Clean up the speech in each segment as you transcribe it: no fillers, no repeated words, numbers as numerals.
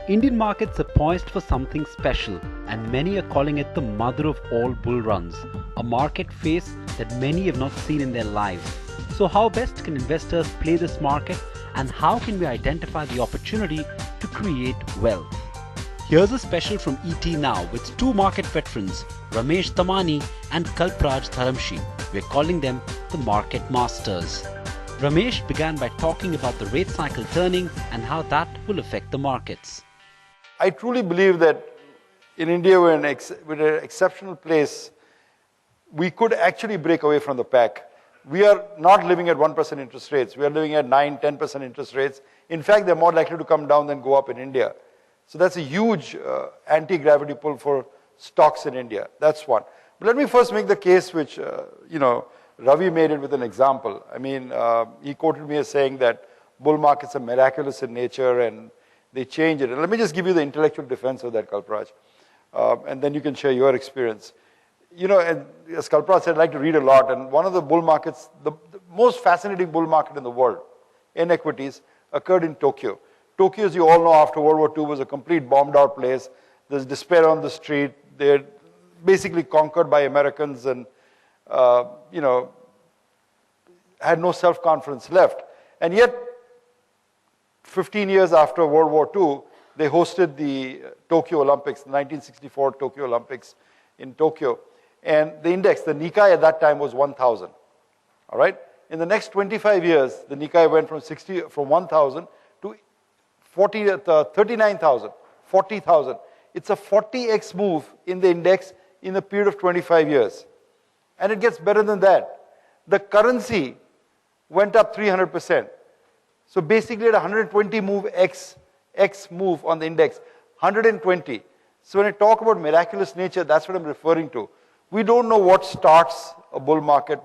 Indian markets are poised for something special, and many are calling it the mother of all bull runs, a market phase that many have not seen in their lives. So how best can investors play this market, and how can we identify the opportunity to create wealth? Here's a special from ET Now with two market veterans, Ramesh Damani and Kalpraj Dharamshi. We're calling them the Market Masters. Ramesh began by talking about the rate cycle turning and how that will affect the markets. I truly believe that in India we're in an exceptional place. We could actually break away from the pack. We are not living at 1% interest rates. We are living at 9, 10% interest rates. In fact, they're more likely to come down than go up in India. So that's a huge anti-gravity pull for stocks in India. That's one. But let me first make the case which, Ravi made it with an example. I mean, he quoted me as saying that bull markets are miraculous in nature and they change it. And let me just give you the intellectual defense of that, Kalpraj. And then you can share your experience. You know, as Kalpraj said, I like to read a lot. And one of the bull markets, the most fascinating bull market in the world, in equities, occurred in Tokyo. Tokyo, as you all know, after World War II, was a complete bombed out place. There's despair on the street. They're basically conquered by Americans and, had no self-confidence left. And yet, 15 years after World War II, they hosted the Tokyo Olympics, the 1964 Tokyo Olympics in Tokyo. And the index, the Nikkei at that time was 1,000. All right? In the next 25 years, the Nikkei went from 1,000 to 39,000, 40,000. It's a 40x move in the index in a period of 25 years. And it gets better than that. The currency went up 300%. So basically at 120 move X move on the index, 120. So when I talk about miraculous nature, that's what I'm referring to. We don't know what starts a bull market,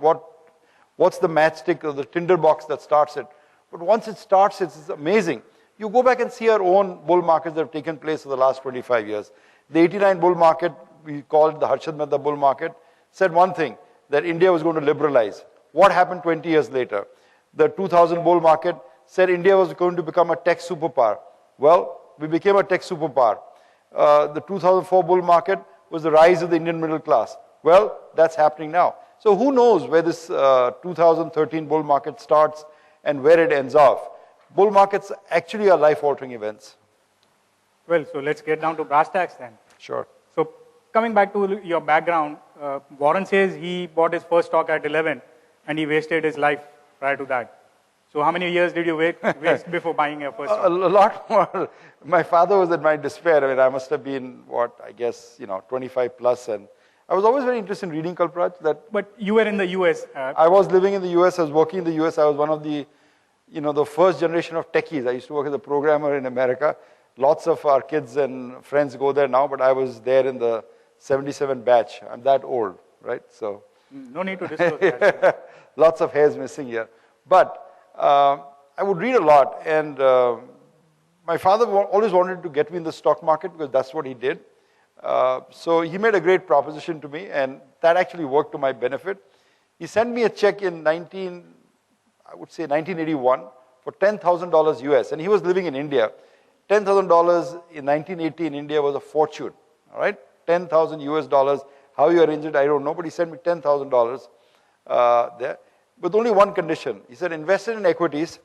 what's the matchstick or the tinderbox that starts it. But once it starts, it's amazing. You go back and see our own bull markets that have taken place for the last 25 years. The 89 bull market, we called the Harshad Mehta bull market, said one thing, that India was going to liberalize. What happened 20 years later? The 2000 bull market said India was going to become a tech superpower. Well, we became a tech superpower. The 2004 bull market was the rise of the Indian middle class. Well, that's happening now. So who knows where this 2013 bull market starts and where it ends off. Bull markets actually are life-altering events. Well, so let's get down to brass tacks then. Sure. So coming back to your background, Warren says he bought his first stock at 11 and he wasted his life prior to that. So how many years did you waste before buying your first stock? A lot more. My father was at my despair. I mean, I must have been, 25 plus. And I was always very interested in reading, Kalpraj. But you were in the US. I was living in the US. I was working in the US. I was one of the, the first generation of techies. I used to work as a programmer in America. Lots of our kids and friends go there now, but I was there in the 77 batch. I'm that old, right? So no need to disclose that. Lots of hairs missing here. But I would read a lot, and my father always wanted to get me in the stock market because that's what he did. So he made a great proposition to me, and that actually worked to my benefit. He sent me a check in 1981 for $10,000 US, and he was living in India. $10,000 in 1980 in India was a fortune, all right? 10,000 US dollars. How you arranged it, I don't know, but he sent me $10,000 there. With only one condition. He said, invest it in equities.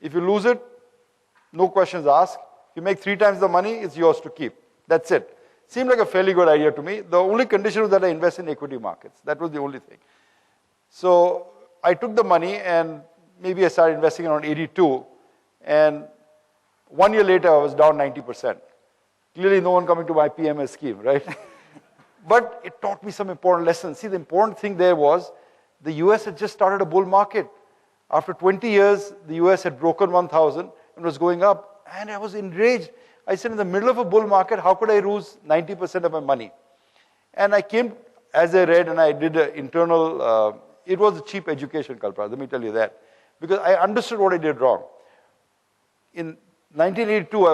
If you lose it, no questions asked. If you make 3 times the money, it's yours to keep. That's it. Seemed like a fairly good idea to me. The only condition was that I invest in equity markets. That was the only thing. So I took the money and maybe I started investing around 82. And 1 year later, I was down 90%. Clearly no one coming to my PMS scheme, right? But it taught me some important lessons. See, the important thing there was, the US had just started a bull market. After 20 years, the US had broken 1,000 and was going up. And I was enraged. I said, in the middle of a bull market, how could I lose 90% of my money? And I came, as I read, and I did an internal, it was a cheap education, Kalpraj, let me tell you that. Because I understood what I did wrong. In 1982, I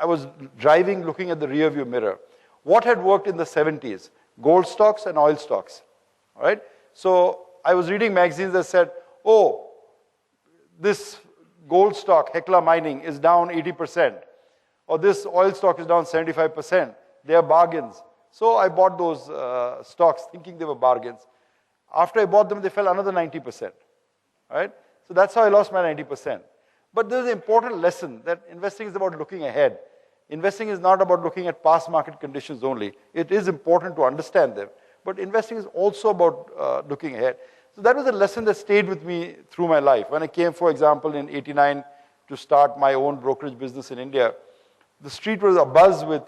was driving, looking at the rear view mirror. What had worked in the 70s? Gold stocks and oil stocks, all right? So I was reading magazines that said, oh, this gold stock, Hecla Mining, is down 80%. Or this oil stock is down 75%. They are bargains. So I bought those stocks thinking they were bargains. After I bought them, they fell another 90%. Right? So that's how I lost my 90%. But there's an important lesson that investing is about looking ahead. Investing is not about looking at past market conditions only. It is important to understand them. But investing is also about looking ahead. So that was a lesson that stayed with me through my life. When I came, for example, in '89 to start my own brokerage business in India, the street was abuzz with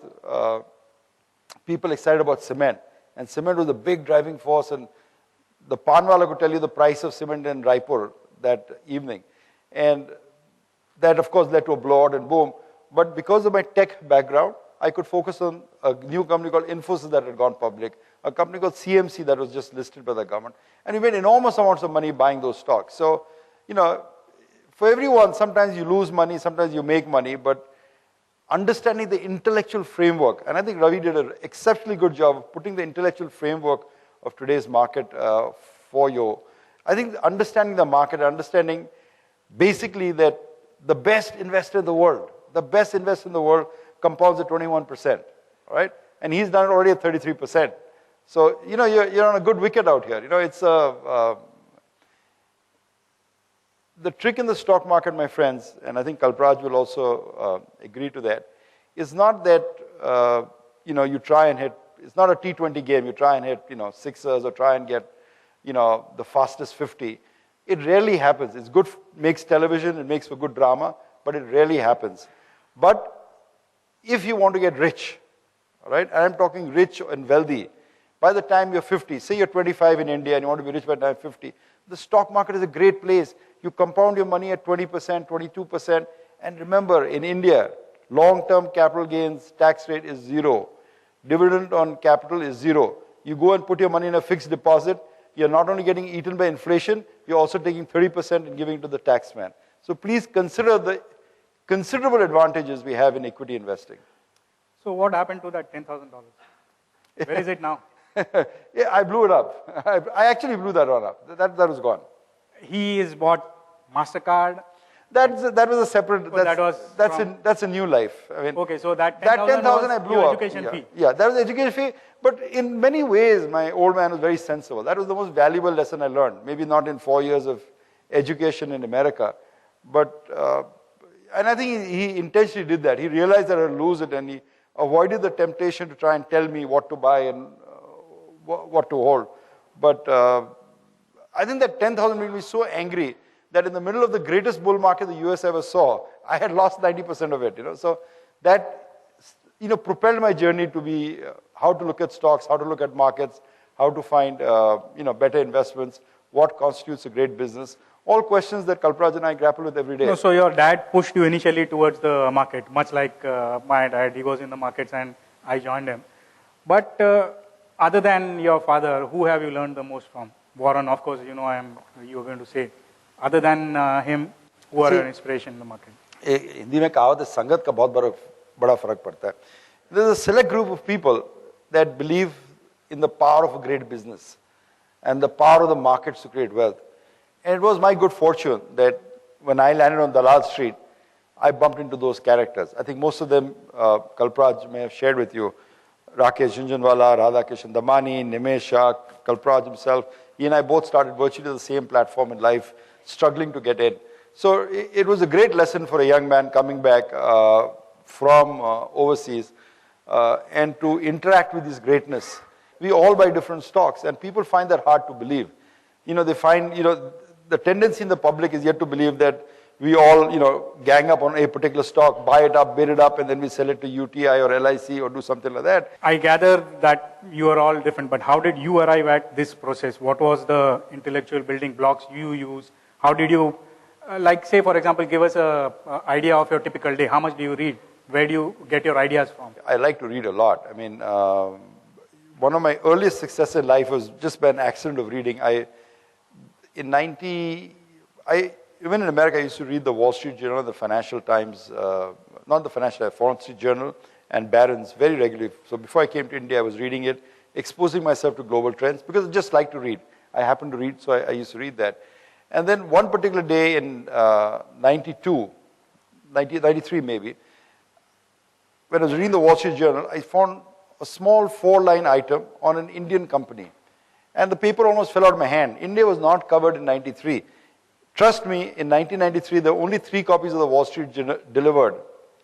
people excited about cement. And cement was a big driving force. And the Panwala could tell you the price of cement in Raipur that evening. And that, of course, led to a blowout and boom. But because of my tech background, I could focus on a new company called Infosys that had gone public, a company called CMC that was just listed by the government. And we made enormous amounts of money buying those stocks. So, for everyone, sometimes you lose money, sometimes you make money, but understanding the intellectual framework, and I think Ravi did an exceptionally good job of putting the intellectual framework of today's market for you. I think understanding the market, understanding basically that the best investor in the world, compounds at 21%, right? And he's done it already at 33%. So, you're on a good wicket out here. It's the trick in the stock market, my friends, and I think Kalpraj will also agree to that, is not that, you try and hit, it's not a T20 game, you try and hit, sixers or try and get, the fastest 50. It rarely happens. It's good, makes television, it makes for good drama, but it rarely happens. But if you want to get rich, all right, and I'm talking rich and wealthy, by the time you're 50, say you're 25 in India and you want to be rich by the time 50, the stock market is a great place. You compound your money at 20%, 22%, and remember, in India, long-term capital gains tax rate is 0. Dividend on capital is 0. You go and put your money in a fixed deposit, you're not only getting eaten by inflation, you're also taking 30% and giving to the taxman. So please consider the considerable advantages we have in equity investing. So what happened to that $10,000? Where is it now? Yeah, I blew it up. I actually blew that one up. That was gone. He is bought MasterCard. That was a separate. That's a new life. I mean, okay, so that 10,000 I blew your up. Education fee. Yeah, that was the education fee. But in many ways, my old man was very sensible. That was the most valuable lesson I learned. Maybe not in 4 years of education in America, but and I think he intentionally did that. He realized that I'd lose it, and he avoided the temptation to try and tell me what to buy and what to hold. But I think that 10,000 made me so angry that in the middle of the greatest bull market the US ever saw, I had lost 90% of it. So that propelled my journey to be how to look at stocks, how to look at markets, how to find better investments, what constitutes a great business. All questions that Kalpraj and I grapple with every day. No, so your dad pushed you initially towards the market, much like my dad. He was in the markets and I joined him. But other than your father, who have you learned the most from? Warren, of course, you were going to say. Other than him, who are an inspiration in the market? Hindi में कहावत है, संगत का बहुत बड़ा फर्क पड़ता है. There's a select group of people that believe in the power of a great business and the power of the markets to create wealth. And it was my good fortune that when I landed on Dalal Street, I bumped into those characters. I think most of them, Kalpraj may have shared with you. Rakesh Jhunjhunwala, Radhakishan Damani, Nimesh Shah, Kalpraj himself. He and I both started virtually the same platform in life, struggling to get in. So it was a great lesson for a young man coming back from overseas and to interact with this greatness. We all buy different stocks, and people find that hard to believe. They find, the tendency in the public is yet to believe that we all, gang up on a particular stock, buy it up, bid it up, and then we sell it to UTI or LIC or do something like that. I gather that you are all different, but how did you arrive at this process? What was the intellectual building blocks you used? How did you, say for example, give us an idea of your typical day. How much do you read? Where do you get your ideas from? I like to read a lot. I mean, one of my earliest successes in life was just by an accident of reading. Even in America, I used to read the Wall Street Journal, the Financial Times, not the Financial Times, Foreign Street Journal, and Barron's very regularly. So before I came to India, I was reading it, exposing myself to global trends, because I just like to read. I happen to read, so I used to read that. And then one particular day in 93 maybe, when I was reading the Wall Street Journal, I found a small 4-line item on an Indian company. And the paper almost fell out of my hand. India was not covered in 93. Trust me, in 1993, there were only 3 copies of the Wall Street Journal delivered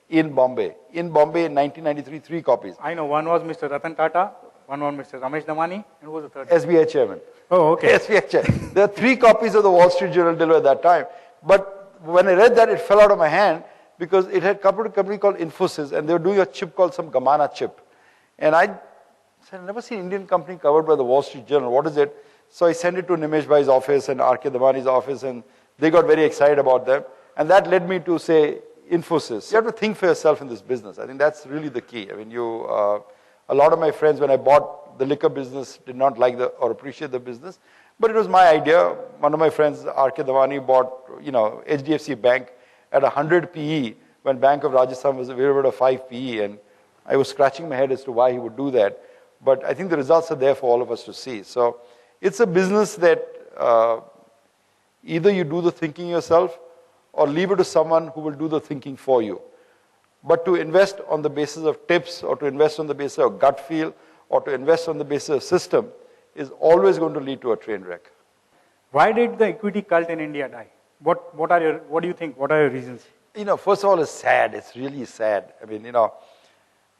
in Bombay. In Bombay in 1993, 3 copies. I know, one was Mr. Ratan Tata, one was Mr. Ramesh Damani, and who was the third? SBI chairman. Oh, okay. SBI chairman. There are 3 copies of the Wall Street Journal delivered at that time. But when I read that, it fell out of my hand because it had come to a company called Infosys, and they were doing a chip called some Gamana chip. And I said, I've never seen an Indian company covered by the Wall Street Journal. What is it? So I sent it to Nimesh Bhai's office and R.K. Damani's office, and they got very excited about them. And that led me to say, Infosys. You have to think for yourself in this business. I think that's really the key. I mean, a lot of my friends, when I bought the liquor business, did not like or appreciate the business. But it was my idea. One of my friends, R.K. Damani, bought, HDFC Bank at 100 PE when Bank of Rajasthan was available at 5 PE. And I was scratching my head as to why he would do that. But I think the results are there for all of us to see. So it's a business that either you do the thinking yourself or leave it to someone who will do the thinking for you. But to invest on the basis of tips or to invest on the basis of gut feel or to invest on the basis of system is always going to lead to a train wreck. Why did the equity cult in India die? What do you think? What are your reasons? First of all, it's sad. It's really sad. I mean,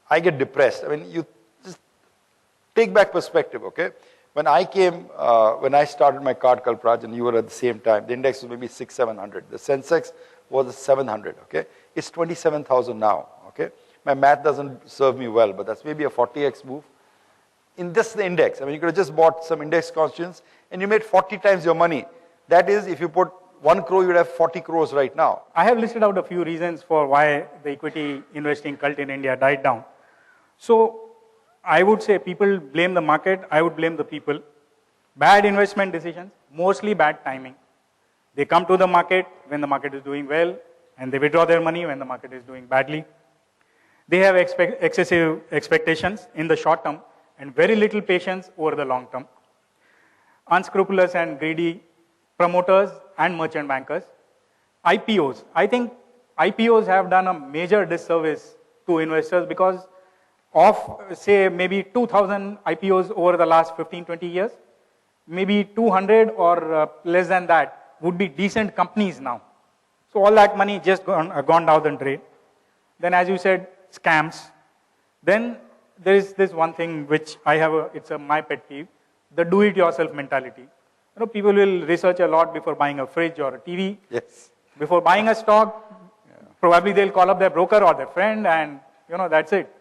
I get depressed. I mean, you just take back perspective, okay? When I started my card, Kalpraj, and you were at the same time, the index was maybe 600-700. The Sensex was 700, okay? It's 27,000 now, okay? My math doesn't serve me well, but that's maybe a 40x move. In just the index, I mean, you could have just bought some index constituents and you made 40 times your money. That is, if you put 1 crore, you would have 40 crores right now. I have listed out a few reasons for why the equity investing cult in India died down. So, I would say people blame the market, I would blame the people. Bad investment decisions, mostly bad timing. They come to the market when the market is doing well, and they withdraw their money when the market is doing badly. They have excessive expectations in the short term, and very little patience over the long term. Unscrupulous and greedy promoters and merchant bankers. IPOs. I think IPOs have done a major disservice to investors because of, say, maybe 2,000 IPOs over the last 15-20 years, maybe 200 or less than that would be decent companies now. So all that money just gone down the drain. Then, as you said, scams. Then there is this one thing which I have, my pet peeve, the do-it-yourself mentality. People will research a lot before buying a fridge or a TV. Yes. Before buying a stock, probably they'll call up their broker or their friend, and that's it.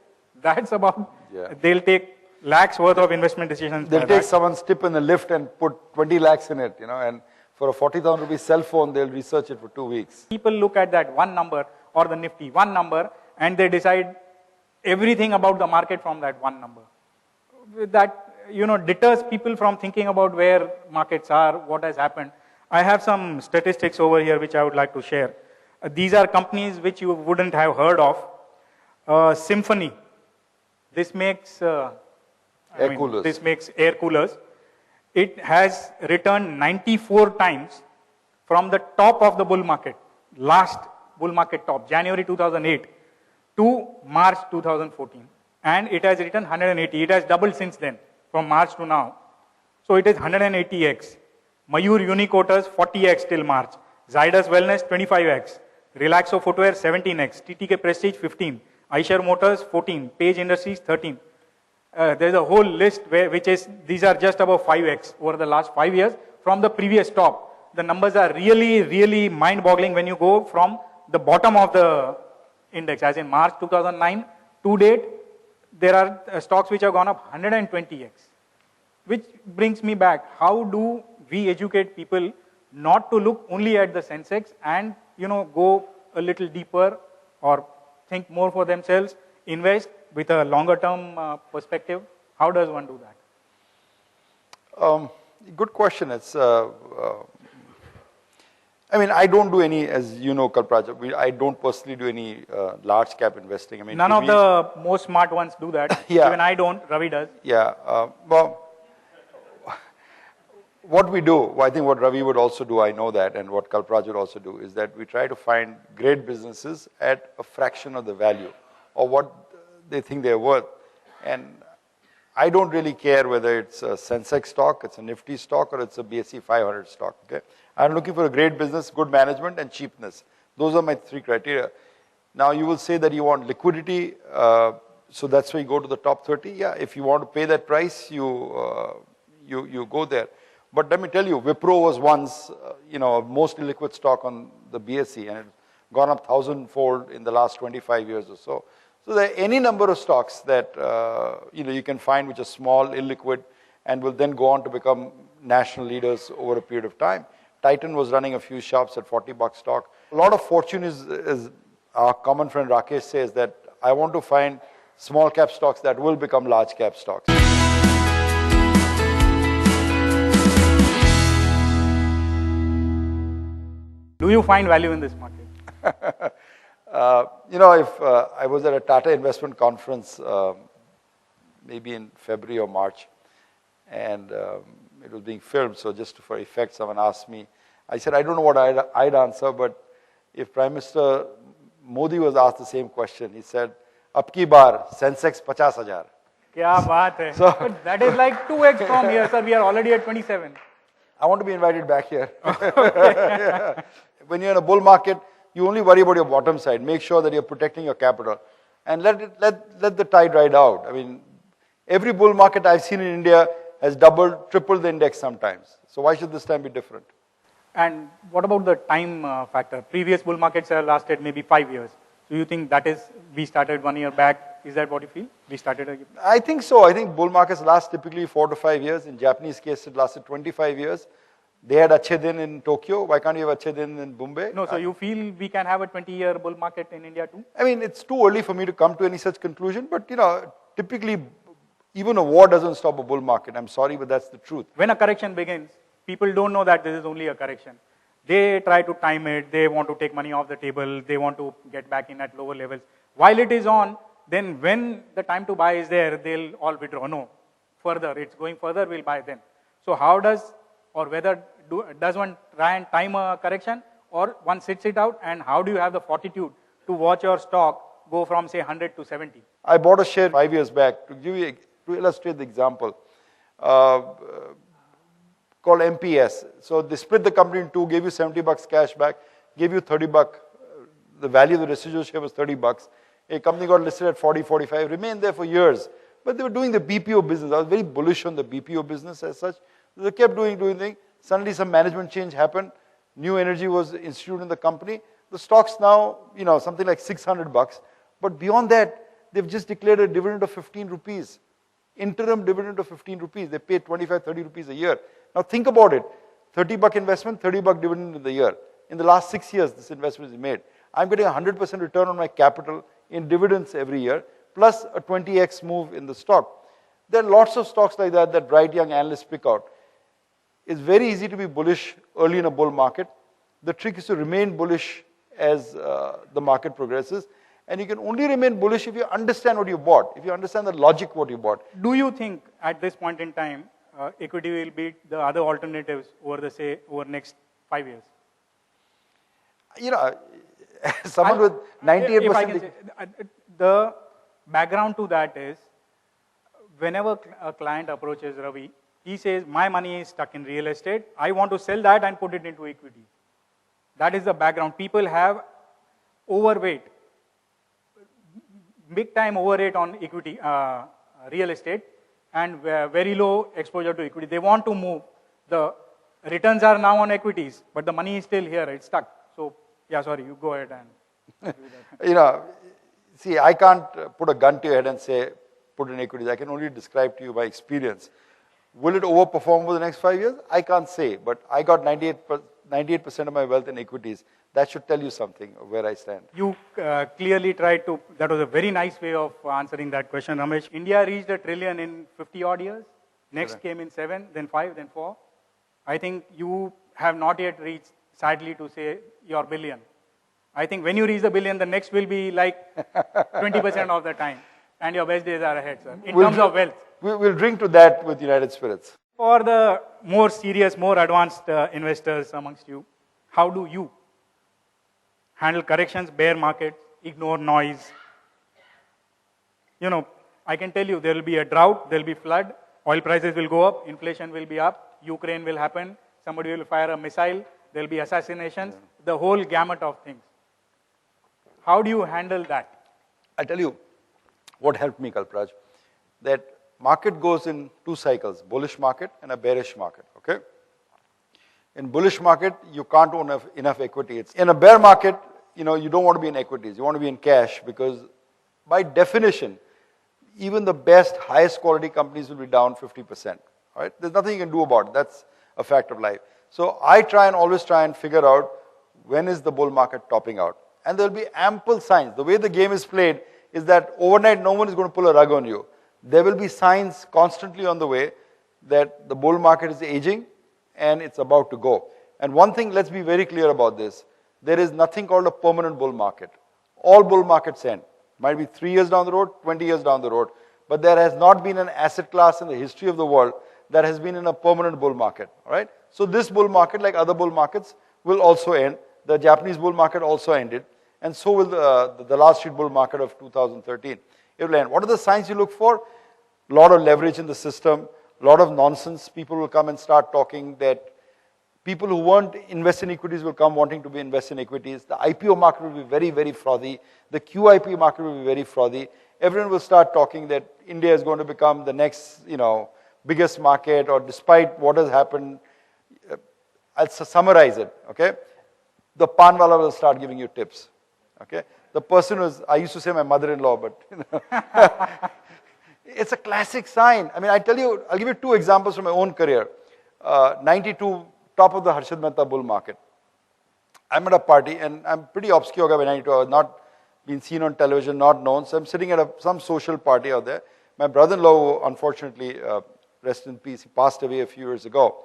That's about, they'll take lakhs worth of investment decisions. They'll take someone's tip in the lift and put 20 lakhs in it, and for a 40,000 rupee cell phone, they'll research it for 2 weeks. People look at that one number or the Nifty, one number, and they decide everything about the market from that one number. That, deters people from thinking about where markets are, what has happened. I have some statistics over here which I would like to share. These are companies which you wouldn't have heard of. Symphony. This makes air coolers. This makes air coolers. It has returned 94 times from the top of the bull market, last bull market top, January 2008 to March 2014. And it has returned 180. It has doubled since then, from March to now. So it is 180x. Mayur Uniquoters 40x till March. Zydus Wellness 25x. Relaxo Footwear 17x. TTK Prestige 15. Eicher Motors 14. Page Industries 13. There's a whole list these are just about 5x over the last 5 years from the previous top. The numbers are really, really mind-boggling when you go from the bottom of the index, as in March 2009 to date. There are stocks which have gone up 120x. Which brings me back, how do we educate people not to look only at the Sensex and go a little deeper or think more for themselves, invest with a longer term perspective? How does one do that? Good question. It's I don't do any, as you know, Kalpraj, I don't personally do any large cap investing. None of the most smart ones do that. Even I don't, Ravi does. Well, what we do, I think what Ravi would also do, I know that, and what Kalpraj would also do, is that we try to find great businesses at a fraction of the value, or what they think they're worth. And I don't really care whether it's a Sensex stock, it's a Nifty stock, or it's a BSE 500 stock. Okay, I'm looking for a great business, good management, and cheapness. Those are my three criteria. Now you will say that you want liquidity, so that's why you go to the top 30. Yeah, if you want to pay that price, you go there. But let me tell you, Wipro was once, a most illiquid stock on the BSE, and it's gone up 1,000-fold in the last 25 years or so. So there are any number of stocks that you can find which are small, illiquid, and will then go on to become national leaders over a period of time. Titan was running a few shops at $40 stock. A lot of fortune is our common friend Rakesh says that I want to find small cap stocks that will become large cap stocks. Do you find value in this market? If I was at a Tata investment conference, maybe in February or March, and it was being filmed, so just for effect, someone asked me. I said, I don't know what I'd answer, but if Prime Minister Modi was asked the same question, he said, "Ab ki baar, Sensex 50,000." Kya baat hai. So, but that is like 2x from here, sir. We are already at 27. I want to be invited back here. Yeah. When you're in a bull market, you only worry about your bottom side. Make sure that you're protecting your capital, and let the tide ride out. I mean, every bull market I've seen in India has doubled, tripled the index sometimes. So why should this time be different? And what about the time factor? Previous bull markets have lasted maybe 5 years. Do you think that is, we started 1 year back? Is that what you feel? We started? I think so. I think bull markets last typically 4 to 5 years. In Japanese case, it lasted 25 years. They had Achhe Din in Tokyo. Why can't you have Achhe Din in Bombay? No, so you feel we can have a 20-year bull market in India too? I mean, it's too early for me to come to any such conclusion, but typically, even a war doesn't stop a bull market. I'm sorry, but that's the truth. When a correction begins, people don't know that this is only a correction. They try to time it, they want to take money off the table, they want to get back in at lower levels. While it is on, then when the time to buy is there, they'll all withdraw. No, further, it's going further, we'll buy then. So how does, or whether does one try and time a correction, or one sits it out, and how do you have the fortitude to watch your stock go from say 100 to 70? I bought a share 5 years back to illustrate the example. Called MPS. So they split the company in two, gave you $70 cash back, gave you $30. The value of the residual share was $30. A company got listed at 40, 45, remained there for years. But they were doing the BPO business. I was very bullish on the BPO business as such. So they kept doing things. Suddenly some management change happened. New energy was instituted in the company. The stock's now, something like $600. But beyond that, they've just declared a dividend of 15 rupees. Interim dividend of 15 rupees. They pay 25, 30 rupees a year. Now think about it, $30 investment, $30 dividend in the year. In the last 6 years, this investment is made. I'm getting 100% return on my capital in dividends every year, plus a 20x move in the stock. There are lots of stocks like that bright young analysts pick out. It's very easy to be bullish early in a bull market. The trick is to remain bullish as the market progresses. And you can only remain bullish if you understand what you bought, if you understand the logic what you bought. Do you think at this point in time, equity will beat the other alternatives over next 5 years? Someone with 98%. If I can say, the background to that is, whenever a client approaches Ravi, he says, my money is stuck in real estate. I want to sell that and put it into equity. That is the background. People have overweight, big time overweight on equity, real estate, and very low exposure to equity. They want to move. The returns are now on equities, but the money is still here. It's stuck. So, yeah, sorry, you go ahead and do that. See, I can't put a gun to your head and say, put in equities. I can only describe to you my experience. Will it overperform over the next 5 years? I can't say, but I got 98% of my wealth in equities. That should tell you something of where I stand. You clearly tried to, that was a very nice way of answering that question, Ramesh. India reached $1 trillion in 50 odd years. Next came in 7, then 5, then 4. I think you have not yet reached, sadly to say, your billion. I think when you reach the billion, the next will be like 20% of the time. And your best days are ahead, sir, in terms of wealth. We'll drink to that with United Spirits. For the more serious, more advanced investors amongst you, how do you handle corrections, bear markets, ignore noise? I can tell you there will be a drought, there will be flood, oil prices will go up, inflation will be up, Ukraine will happen, somebody will fire a missile, there will be assassinations, the whole gamut of things. How do you handle that? I tell you what helped me, Kalpraj, that market goes in two cycles, bullish market and a bearish market, okay? In bullish market, you can't own enough equity. In a bear market, you don't want to be in equities, you want to be in cash because by definition, even the best, highest quality companies will be down 50%, right? There's nothing you can do about it. That's a fact of life. So I always try and figure out when is the bull market topping out. And there'll be ample signs. The way the game is played is that overnight no one is going to pull a rug on you. There will be signs constantly on the way that the bull market is aging and it's about to go. And one thing, let's be very clear about this. There is nothing called a permanent bull market. All bull markets end. Might be 3 years down the road, 20 years down the road. But there has not been an asset class in the history of the world that has been in a permanent bull market. All right? So this bull market, like other bull markets, will also end. The Japanese bull market also ended. And so will the last street bull market of 2013. It will end. What are the signs you look for? A lot of leverage in the system, a lot of nonsense. People will come and start talking that people who won't invest in equities will come wanting to invest in equities. The IPO market will be very, very frothy. The QIP market will be very frothy. Everyone will start talking that India is going to become the next, biggest market, or despite what has happened. I'll summarize it, okay? The panwala will start giving you tips, okay? The person who's, I used to say my mother-in-law, but it's a classic sign. I mean, I'll give you 2 examples from my own career. 92, top of the Harshad Mehta bull market. I'm at a party, and I'm pretty obscure guy by 92. I was not been seen on television, not known. So I'm sitting at some social party out there. My brother-in-law, unfortunately, rest in peace, he passed away a few years ago.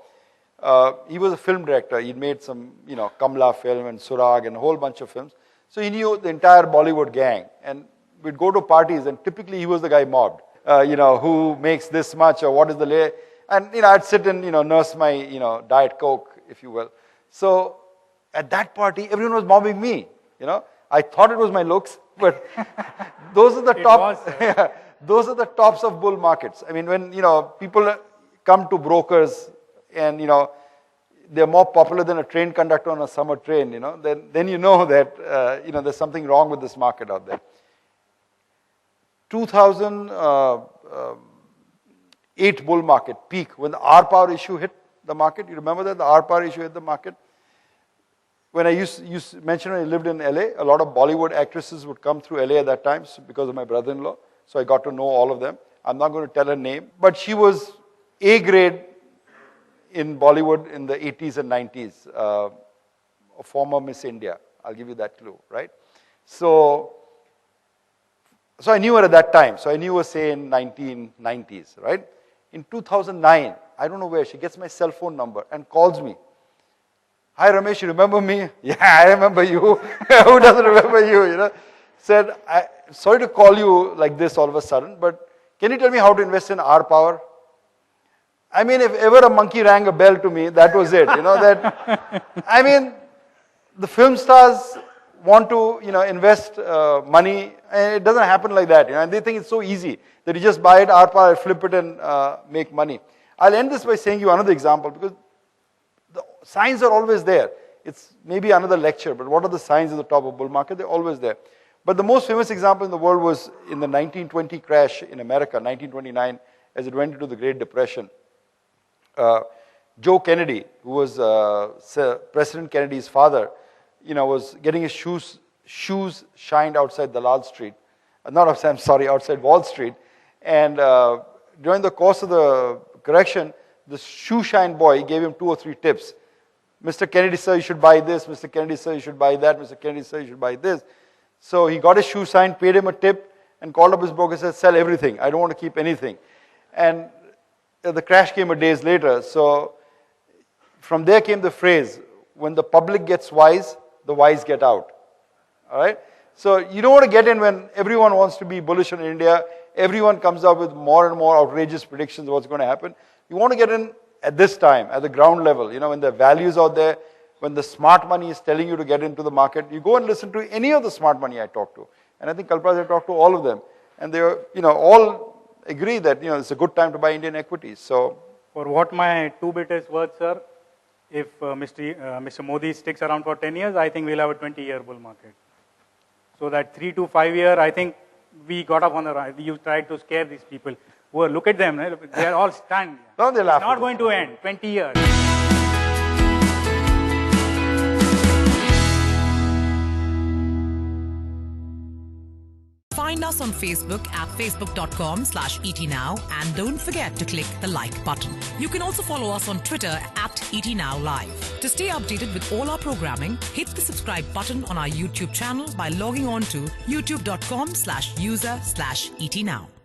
He was a film director. He'd made some, Kamla film and Surag and a whole bunch of films. So he knew the entire Bollywood gang. And we'd go to parties, and typically he was the guy mobbed. Who makes this much, or what is the lay? And, I'd sit and, nurse my, Diet Coke, if you will. So at that party, everyone was mobbing me, I thought it was my looks, but those are the those are the tops of bull markets. I mean, when, people come to brokers and, they're more popular than a train conductor on a summer train, then you know that, there's something wrong with this market out there. 2008 bull market peak, when the R power issue hit the market. You remember that? The R power issue hit the market. When I used to mention when I lived in LA, a lot of Bollywood actresses would come through LA at that time because of my brother-in-law. So I got to know all of them. I'm not going to tell her name, but she was A grade in Bollywood in the 80s and 90s, a former Miss India. I'll give you that clue, right? So I knew her at that time. So I knew her, say, in 1990s, right? In 2009, I don't know where, she gets my cell phone number and calls me. Hi, Ramesh, you remember me? Yeah, I remember you. Who doesn't remember you, Said, sorry to call you like this all of a sudden, but can you tell me how to invest in R power? I mean, if ever a monkey rang a bell to me, that was it. I mean, the film stars want to, invest money, and it doesn't happen like that, and they think it's so easy that you just buy it, R power, flip it, and make money. I'll end this by saying you another example, because the signs are always there. It's maybe another lecture, but what are the signs at the top of bull market? They're always there. But the most famous example in the world was in the 1920 crash in America, 1929, as it went into the Great Depression. Joe Kennedy, who was President Kennedy's father, was getting his shoes shined outside Dalal Street. Not outside, I'm sorry, outside Wall Street. And during the course of the correction, the shoe shine boy gave him 2 or 3 tips. Mr. Kennedy, sir, you should buy this. Mr. Kennedy, sir, you should buy that. Mr. Kennedy, sir, you should buy this. So he got his shoe signed, paid him a tip, and called up his broker and said, sell everything. I don't want to keep anything. And the crash came a days later. So from there came the phrase, when the public gets wise, the wise get out. All right? So you don't want to get in when everyone wants to be bullish on India. Everyone comes up with more and more outrageous predictions of what's going to happen. You want to get in at this time, at the ground level, when the values out there, when the smart money is telling you to get into the market. You go and listen to any of the smart money I talk to. And I think, Kalpraj, I talked to all of them. and they were, all agree that, it's a good time to buy Indian equities. So, for what my 2-bit is worth, sir, if Mr. Modi sticks around for 10 years, I think we'll have a 20-year bull market. So that 3 to 5 year, I think we got up on the right. You tried to scare these people. Well, look at them. They are all stunned. No, they laugh. It's not going to end. 20 years. Find us on Facebook at facebook.com/etnow and don't forget to click the like button. You can also follow us on Twitter at etnowlive. To stay updated with all our programming, hit the subscribe button on our YouTube channel by logging on to youtube.com/user/etnow.